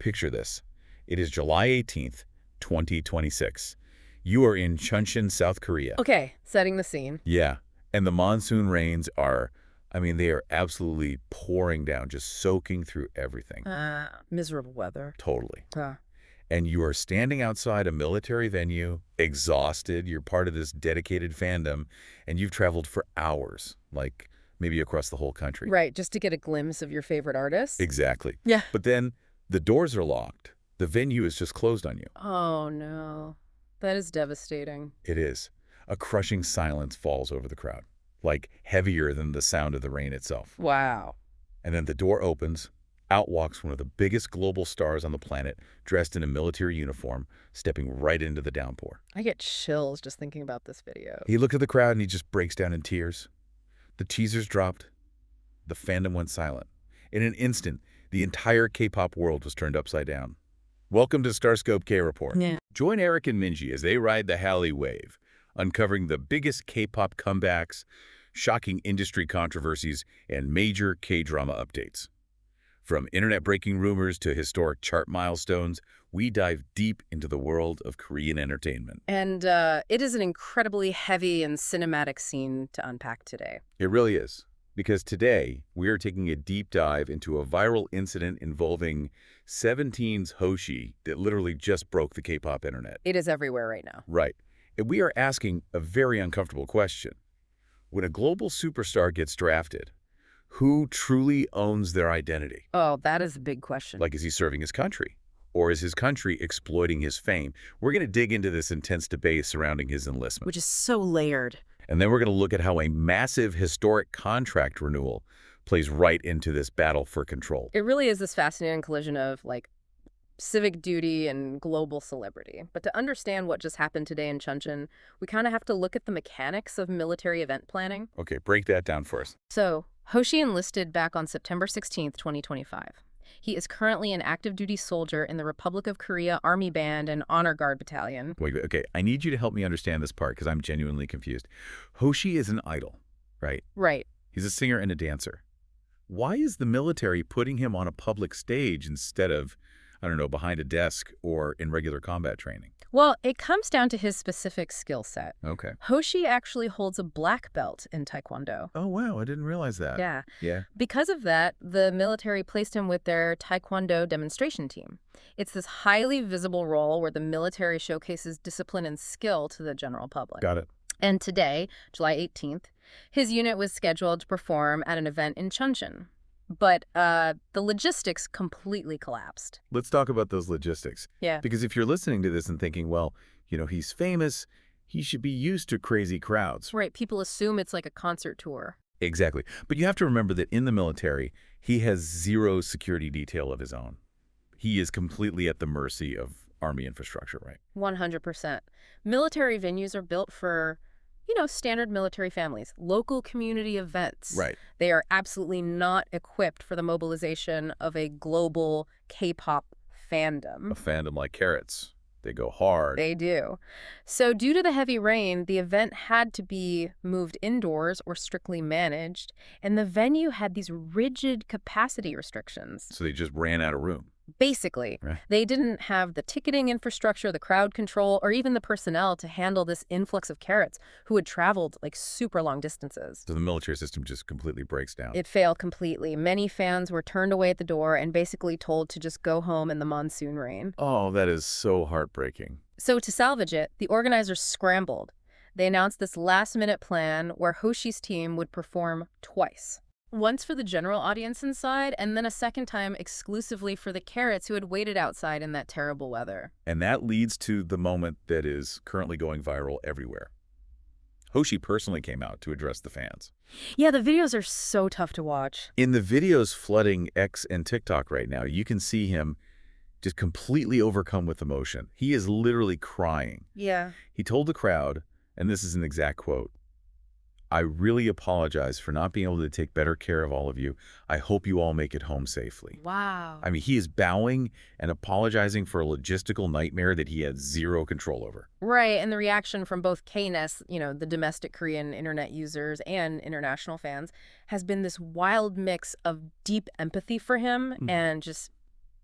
picture this. It is July 18th, 2026. You are in Chunchin, South Korea. Okay, setting the scene. Yeah, and the monsoon rains are, they are absolutely pouring down, just soaking through everything. Miserable weather. Totally. Huh. And you are standing outside a military venue, exhausted. You're part of this dedicated fandom, and you've traveled for hours, like maybe across the whole country. Right, just to get a glimpse of your favorite artist? Exactly. Yeah. But then the doors are locked. The venue is just closed on you. Oh, no. That is devastating. It is. A crushing silence falls over the crowd, like heavier than the sound of the rain itself. Wow. And then the door opens. Out walks one of the biggest global stars on the planet, dressed in a military uniform, stepping right into the downpour. I get chills just thinking about this video. He looked at the crowd and he just breaks down in tears. The teasers dropped. The fandom went silent. In an instant, the entire K-pop world was turned upside down. Welcome to StarScope K-Report. Yeah. Join Eric and Minji as they ride the Halley wave, uncovering the biggest K-pop comebacks, shocking industry controversies, and major K-drama updates. From internet-breaking rumors to historic chart milestones, we dive deep into the world of Korean entertainment. And it is an incredibly heavy and cinematic scene to unpack today. It really is, because today we are taking a deep dive into a viral incident involving SEVENTEEN's Hoshi that literally just broke the K-pop internet. It is everywhere right now. Right. And we are asking a very uncomfortable question. When a global superstar gets drafted, who truly owns their identity? Oh, that is a big question. Like, is he serving his country? Or is his country exploiting his fame? We're going to dig into this intense debate surrounding his enlistment. Which is so layered. And then we're going to look at how a massive historic contract renewal plays right into this battle for control. It really is this fascinating collision of, like, civic duty and global celebrity. But to understand what just happened today in Chunchin, we kind of have to look at the mechanics of military event planning. Okay, break that down for us. So, Hoshi enlisted back on September 16th, 2025. He is currently an active duty soldier in the Republic of Korea Army Band and Honor Guard Battalion. Wait, okay, I need you to help me understand this part because I'm genuinely confused. Hoshi is an idol, right? Right. He's a singer and a dancer. Why is the military putting him on a public stage instead of, I don't know, behind a desk or in regular combat training? Well, it comes down to his specific skill set. Okay. Hoshi actually holds a black belt in Taekwondo. Oh, wow, I didn't realize that. Yeah. Yeah. Because of that, the military placed him with their Taekwondo demonstration team. It's this highly visible role where the military showcases discipline and skill to the general public. Got it. And today, July 18th, his unit was scheduled to perform at an event in Chunchin. But the logistics completely collapsed. Let's talk about those logistics. Yeah. Because if you're listening to this and thinking, well, he's famous, he should be used to crazy crowds. Right. People assume it's like a concert tour. Exactly. But you have to remember that in the military, he has zero security detail of his own. He is completely at the mercy of Army infrastructure, right? 100%. Military venues are built for, standard military families, local community events. Right. They are absolutely not equipped for the mobilization of a global K-pop fandom. A fandom like CARATs. They go hard. They do. So due to the heavy rain, the event had to be moved indoors or strictly managed, and the venue had these rigid capacity restrictions. So they just ran out of room. Basically, Right. They didn't have the ticketing infrastructure, the crowd control, or even the personnel to handle this influx of CARATs who had traveled like super long distances. So the military system just completely breaks down. It failed completely. Many fans were turned away at the door and basically told to just go home in the monsoon rain. Oh, that is so heartbreaking. So to salvage it, the organizers scrambled. They announced this last-minute plan where Hoshi's team would perform twice. Once for the general audience inside, and then a second time exclusively for the CARATs who had waited outside in that terrible weather. And that leads to the moment that is currently going viral everywhere. Hoshi personally came out to address the fans. Yeah, the videos are so tough to watch. In the videos flooding X and TikTok right now, you can see him just completely overcome with emotion. He is literally crying. Yeah. He told the crowd, and this is an exact quote, "I really apologize for not being able to take better care of all of you. I hope you all make it home safely." Wow. I mean, he is bowing and apologizing for a logistical nightmare that he had zero control over. Right, and the reaction from both KNES, the domestic Korean internet users, and international fans has been this wild mix of deep empathy for him and just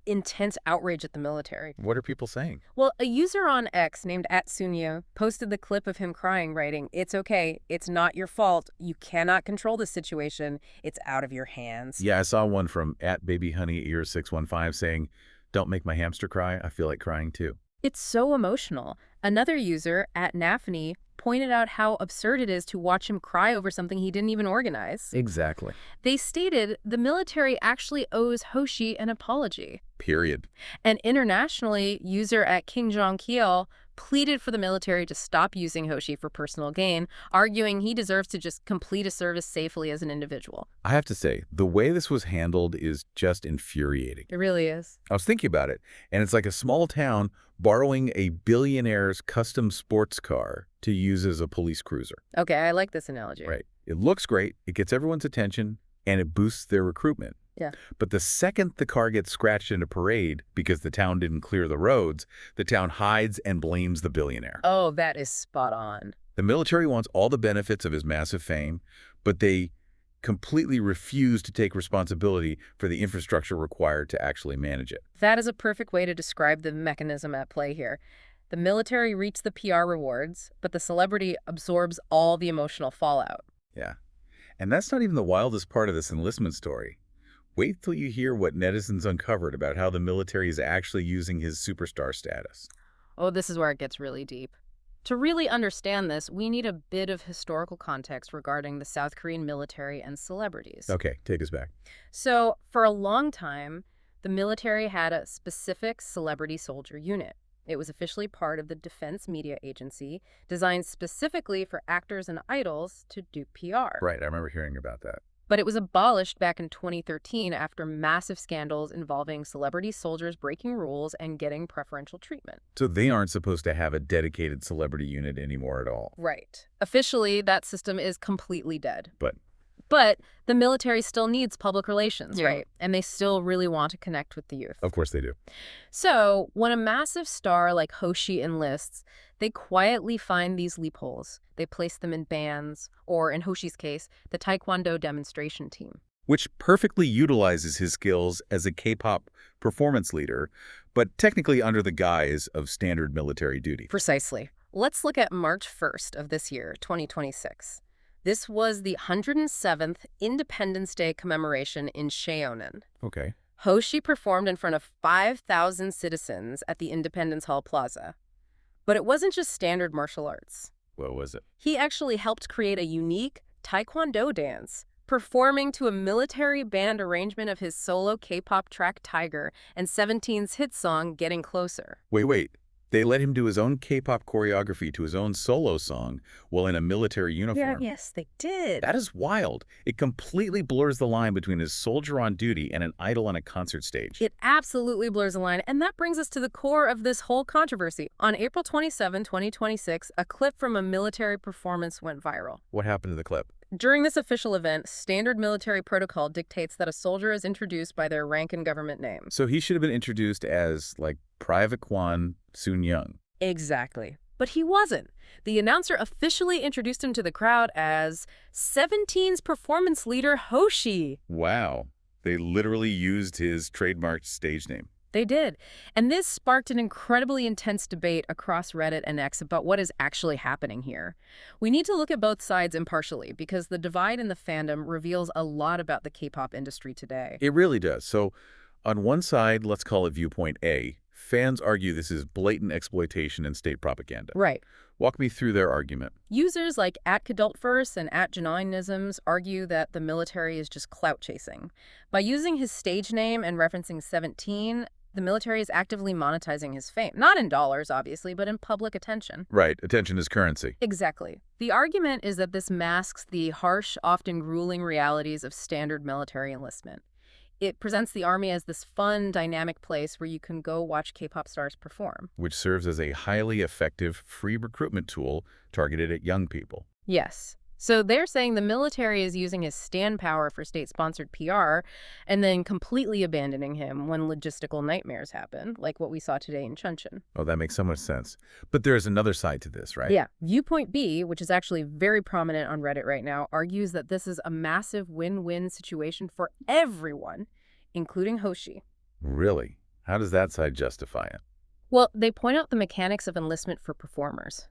intense outrage at the military. What are people saying? Well, a user on X named @Soonyoung posted the clip of him crying, writing, "It's okay. It's not your fault. You cannot control this situation. It's out of your hands." Yeah, I saw one from @BabyHoneyEar615 saying, "Don't make my hamster cry. I feel like crying too." It's so emotional. Another user, @Nafny, pointed out how absurd it is to watch him cry over something he didn't even organize. Exactly. They stated the military actually owes Hoshi an apology. Period. And internationally, user @KingJongKyo pleaded for the military to stop using Hoshi for personal gain, arguing he deserves to just complete a service safely as an individual. I have to say, the way this was handled is just infuriating. It really is. I was thinking about it, and it's like a small town borrowing a billionaire's custom sports car to use as a police cruiser. Okay, I like this analogy. Right. It looks great, it gets everyone's attention, and it boosts their recruitment. Yeah. But the second the car gets scratched in a parade because the town didn't clear the roads, the town hides and blames the billionaire. Oh, that is spot on. The military wants all the benefits of his massive fame, but they completely refuse to take responsibility for the infrastructure required to actually manage it. That is a perfect way to describe the mechanism at play here. The military reaps the PR rewards, but the celebrity absorbs all the emotional fallout. Yeah. And that's not even the wildest part of this enlistment story. Wait till you hear what netizens uncovered about how the military is actually using his superstar status. Oh, this is where it gets really deep. To really understand this, we need a bit of historical context regarding the South Korean military and celebrities. Okay, take us back. So, for a long time, the military had a specific celebrity soldier unit. It was officially part of the Defense Media Agency, designed specifically for actors and idols to do PR. Right, I remember hearing about that. But it was abolished back in 2013 after massive scandals involving celebrity soldiers breaking rules and getting preferential treatment. So they aren't supposed to have a dedicated celebrity unit anymore at all. Right. Officially, that system is completely dead. But the military still needs public relations, Yeah. right? And they still really want to connect with the youth. of course they do. So when a massive star like Hoshi enlists, they quietly find these loopholes. They place them in bands, or in Hoshi's case, the Taekwondo demonstration team. Which perfectly utilizes his skills as a K-pop performance leader, but technically under the guise of standard military duty. Precisely. Let's look at March 1st of this year, 2026. This was the 107th Independence Day commemoration in Cheonan. Okay. Hoshi performed in front of 5,000 citizens at the Independence Hall Plaza. But it wasn't just standard martial arts. What was it? He actually helped create a unique Taekwondo dance, performing to a military band arrangement of his solo K-pop track Tiger and SEVENTEEN's hit song Getting Closer. Wait. They let him do his own K-pop choreography to his own solo song while in a military uniform. Yes, they did. That is wild. It completely blurs the line between a soldier on duty and an idol on a concert stage. It absolutely blurs the line, and that brings us to the core of this whole controversy. On April 27, 2026, a clip from a military performance went viral. What happened to the clip? During this official event, standard military protocol dictates that a soldier is introduced by their rank and government name. So he should have been introduced as, like, Private Kwon Soonyoung. Exactly. But he wasn't. The announcer officially introduced him to the crowd as SEVENTEEN's performance leader, Hoshi. Wow. They literally used his trademarked stage name. They did. And this sparked an incredibly intense debate across Reddit and X about what is actually happening here. We need to look at both sides impartially because the divide in the fandom reveals a lot about the K-pop industry today. It really does. So on one side, let's call it viewpoint A, fans argue this is blatant exploitation and state propaganda. Right. Walk me through their argument. Users like @Kadultverse and @Janainisms argue that the military is just clout chasing. By using his stage name and referencing 17, the military is actively monetizing his fame. Not in dollars, obviously, but in public attention. Right. Attention is currency. Exactly. The argument is that this masks the harsh, often grueling realities of standard military enlistment. It presents the army as this fun, dynamic place where you can go watch K-pop stars perform. Which serves as a highly effective free recruitment tool targeted at young people. Yes. So they're saying the military is using his stand power for state-sponsored PR and then completely abandoning him when logistical nightmares happen, like what we saw today in Chunchin. Oh, that makes so much sense. But there is another side to this, right? Yeah. Viewpoint B, which is actually very prominent on Reddit right now, argues that this is a massive win-win situation for everyone, including Hoshi. Really? How does that side justify it? Well, they point out the mechanics of enlistment for performers.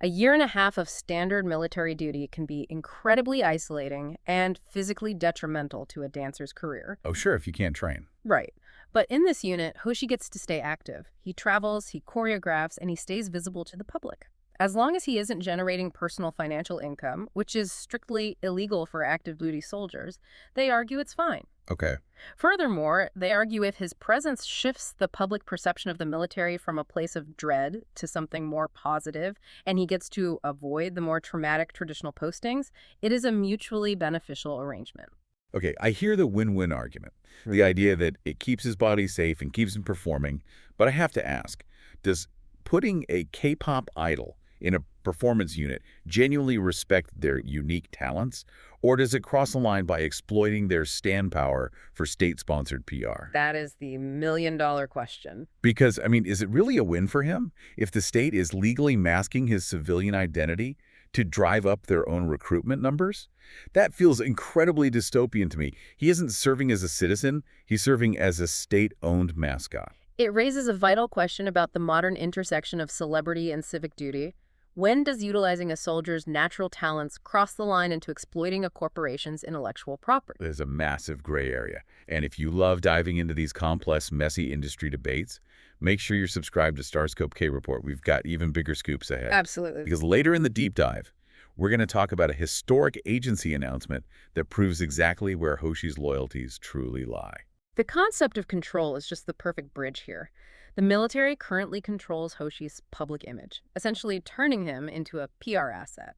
A year and a half of standard military duty can be incredibly isolating and physically detrimental to a dancer's career. Oh, sure, if you can't train. Right. But in this unit, Hoshi gets to stay active. He travels, he choreographs, and he stays visible to the public. As long as he isn't generating personal financial income, which is strictly illegal for active duty soldiers, they argue it's fine. Okay. Furthermore, they argue if his presence shifts the public perception of the military from a place of dread to something more positive, and he gets to avoid the more traumatic traditional postings, it is a mutually beneficial arrangement. Okay, I hear the win-win argument, the idea that it keeps his body safe and keeps him performing, but I have to ask, does putting a K-pop idol in a performance unit genuinely respect their unique talents, or does it cross the line by exploiting their stand power for state-sponsored PR? That is the million-dollar question. Because, I mean, is it really a win for him if the state is legally masking his civilian identity to drive up their own recruitment numbers? That feels incredibly dystopian to me. He isn't serving as a citizen, he's serving as a state-owned mascot. It raises a vital question about the modern intersection of celebrity and civic duty. When does utilizing a soldier's natural talents cross the line into exploiting a corporation's intellectual property? There's a massive gray area. And if you love diving into these complex, messy industry debates, make sure you're subscribed to StarScope K-Report. We've got even bigger scoops ahead. Absolutely. Because later in the deep dive, we're going to talk about a historic agency announcement that proves exactly where Hoshi's loyalties truly lie. The concept of control is just the perfect bridge here. The military currently controls Hoshi's public image, essentially turning him into a PR asset.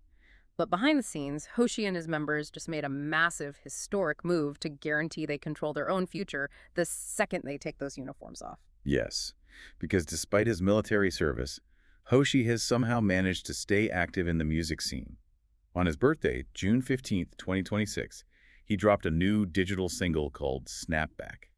But behind the scenes, Hoshi and his members just made a massive, historic move to guarantee they control their own future the second they take those uniforms off. Yes, because despite his military service, Hoshi has somehow managed to stay active in the music scene. On his birthday, June 15th, 2026, he dropped a new digital single called Snapback.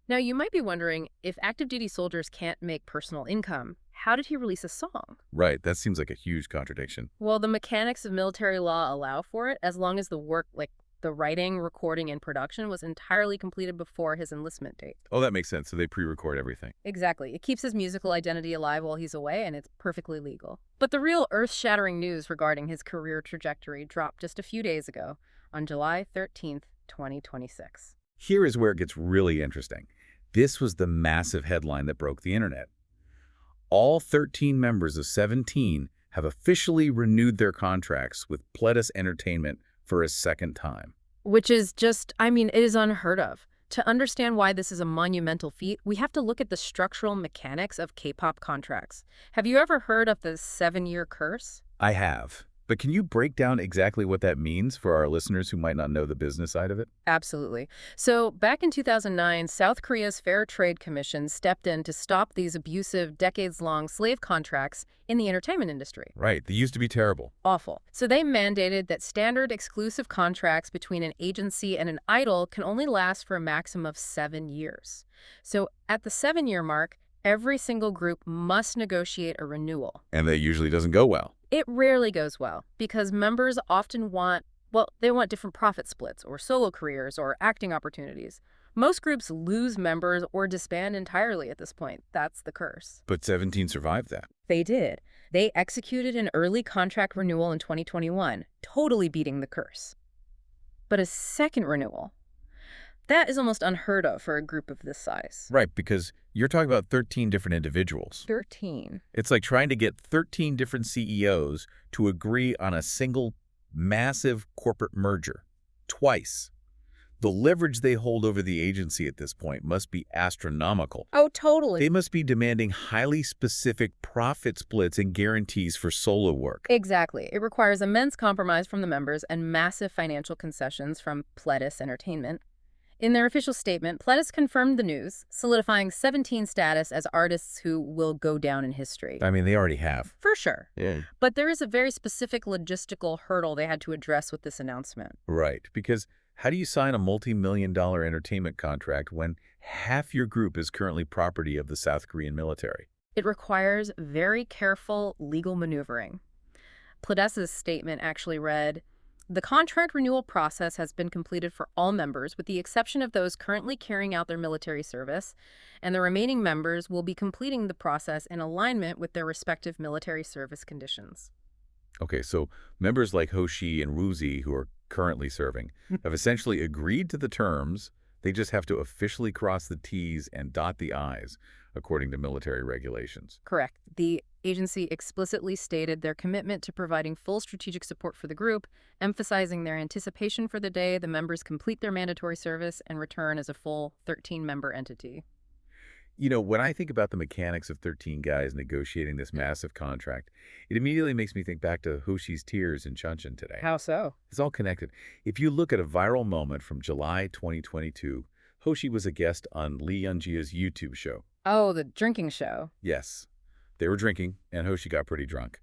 Now, you might be wondering, if active duty soldiers can't make personal income, how did he release a song? Right, that seems like a huge contradiction. Well, the mechanics of military law allow for it, as long as the work, like the writing, recording, and production, was entirely completed before his enlistment date. Oh, that makes sense. So they pre-record everything. Exactly. It keeps his musical identity alive while he's away, and it's perfectly legal. But the real earth-shattering news regarding his career trajectory dropped just a few days ago, on July 13th, 2026. Here is where it gets really interesting. This was the massive headline that broke the internet. All 13 members of 17 have officially renewed their contracts with PLEDIS Entertainment for a second time. Which is just, it is unheard of. To understand why this is a monumental feat, we have to look at the structural mechanics of K-pop contracts. Have you ever heard of the 7-year curse? I have. But can you break down exactly what that means for our listeners who might not know the business side of it? Absolutely. So back in 2009, South Korea's Fair Trade Commission stepped in to stop these abusive, decades-long slave contracts in the entertainment industry. Right. They used to be terrible. Awful. So they mandated that standard exclusive contracts between an agency and an idol can only last for a maximum of 7 years. So at the 7-year mark, every single group must negotiate a renewal. And that usually doesn't go well. It rarely goes well because members often want different profit splits or solo careers or acting opportunities. Most groups lose members or disband entirely at this point. That's the curse. But 17 survived that. They did. They executed an early contract renewal in 2021, totally beating the curse. But a second renewal, that is almost unheard of for a group of this size. Right, because you're talking about 13 different individuals. 13. It's like trying to get 13 different CEOs to agree on a single massive corporate merger. Twice. The leverage they hold over the agency at this point must be astronomical. Oh, totally. They must be demanding highly specific profit splits and guarantees for solo work. Exactly. It requires immense compromise from the members and massive financial concessions from PLEDIS Entertainment. In their official statement, PLEDIS confirmed the news, solidifying 17's status as artists who will go down in history. I mean, they already have. For sure. Yeah. But there is a very specific logistical hurdle they had to address with this announcement. Right, because how do you sign a multi-million-dollar entertainment contract when half your group is currently property of the South Korean military? It requires very careful legal maneuvering. PLEDIS's statement actually read, The contract renewal process has been completed for all members, with the exception of those currently carrying out their military service, and the remaining members will be completing the process in alignment with their respective military service conditions. Okay, so members like Hoshi and Woozi, who are currently serving, have essentially agreed to the terms. They just have to officially cross the T's and dot the I's, according to military regulations. Correct. The agency explicitly stated their commitment to providing full strategic support for the group, emphasizing their anticipation for the day the members complete their mandatory service and return as a full 13-member entity. You know, when I think about the mechanics of 13 guys negotiating this massive contract, it immediately makes me think back to Hoshi's tears in Chunchin today. How so? It's all connected. If you look at a viral moment from July 2022, Hoshi was a guest on Lee Young-jia's YouTube show. Oh, the drinking show. Yes, they were drinking, and Hoshi got pretty drunk,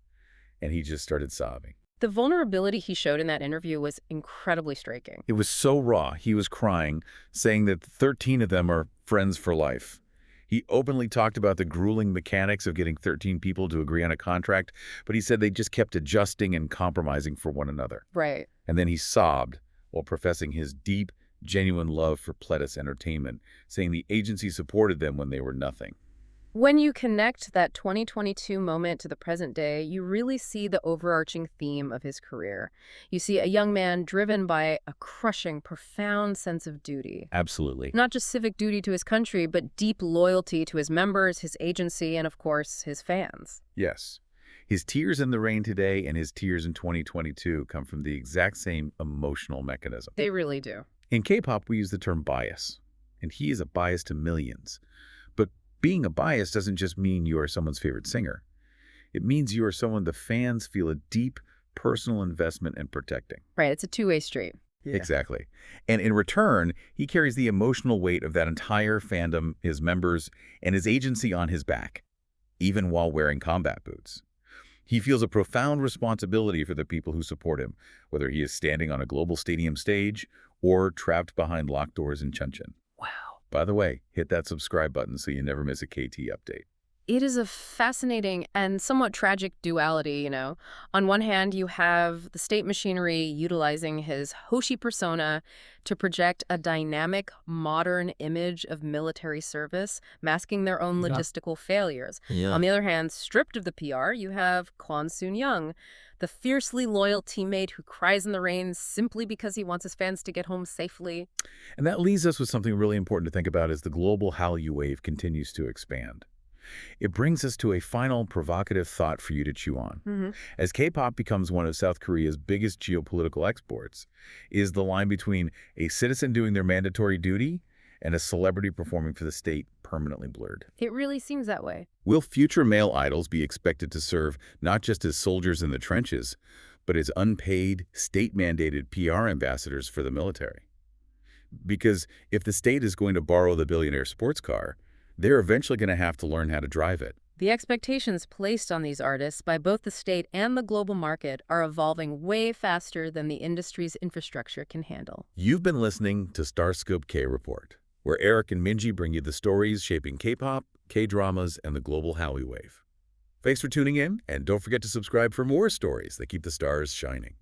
and he just started sobbing. The vulnerability he showed in that interview was incredibly striking. It was so raw. He was crying, saying that 13 of them are friends for life. He openly talked about the grueling mechanics of getting 13 people to agree on a contract, but he said they just kept adjusting and compromising for one another. Right. And then he sobbed while professing his deep, genuine love for PLEDIS entertainment, saying the agency supported them when they were nothing. When you connect that 2022 moment to the present day, you really see the overarching theme of his career. You see a young man driven by a crushing, profound sense of duty. Absolutely. Not just civic duty to his country, but deep loyalty to his members, his agency, and of course, his fans. Yes. His tears in the rain today and his tears in 2022 come from the exact same emotional mechanism. They really do. In Kpop, we use the term bias, and he is a bias to millions. But being a bias doesn't just mean you are someone's favorite singer. It means you are someone the fans feel a deep personal investment in protecting. Right, it's a two-way street. Yeah. Exactly. And in return, he carries the emotional weight of that entire fandom, his members, and his agency on his back, even while wearing combat boots. He feels a profound responsibility for the people who support him, whether he is standing on a global stadium stage or trapped behind locked doors in Chunchin. Wow. By the way, hit that subscribe button so you never miss a KT update. It is a fascinating and somewhat tragic duality, you know. On one hand, you have the state machinery utilizing his Hoshi persona to project a dynamic, modern image of military service, masking their own logistical failures. On the other hand, stripped of the PR, you have Kwon Soonyoung, the fiercely loyal teammate who cries in the rain simply because he wants his fans to get home safely. And that leaves us with something really important to think about as the global Hallyu wave continues to expand. It brings us to a final provocative thought for you to chew on. As K-pop becomes one of South Korea's biggest geopolitical exports, is the line between a citizen doing their mandatory duty and a celebrity performing for the state permanently blurred. It really seems that way. Will future male idols be expected to serve not just as soldiers in the trenches, but as unpaid, state-mandated PR ambassadors for the military? Because if the state is going to borrow the billionaire sports car, they're eventually going to have to learn how to drive it. The expectations placed on these artists by both the state and the global market are evolving way faster than the industry's infrastructure can handle. You've been listening to StarScope K Report, where Eric and Minji bring you the stories shaping K-pop, K-dramas, and the global Hallyu wave. Thanks for tuning in, and don't forget to subscribe for more stories that keep the stars shining.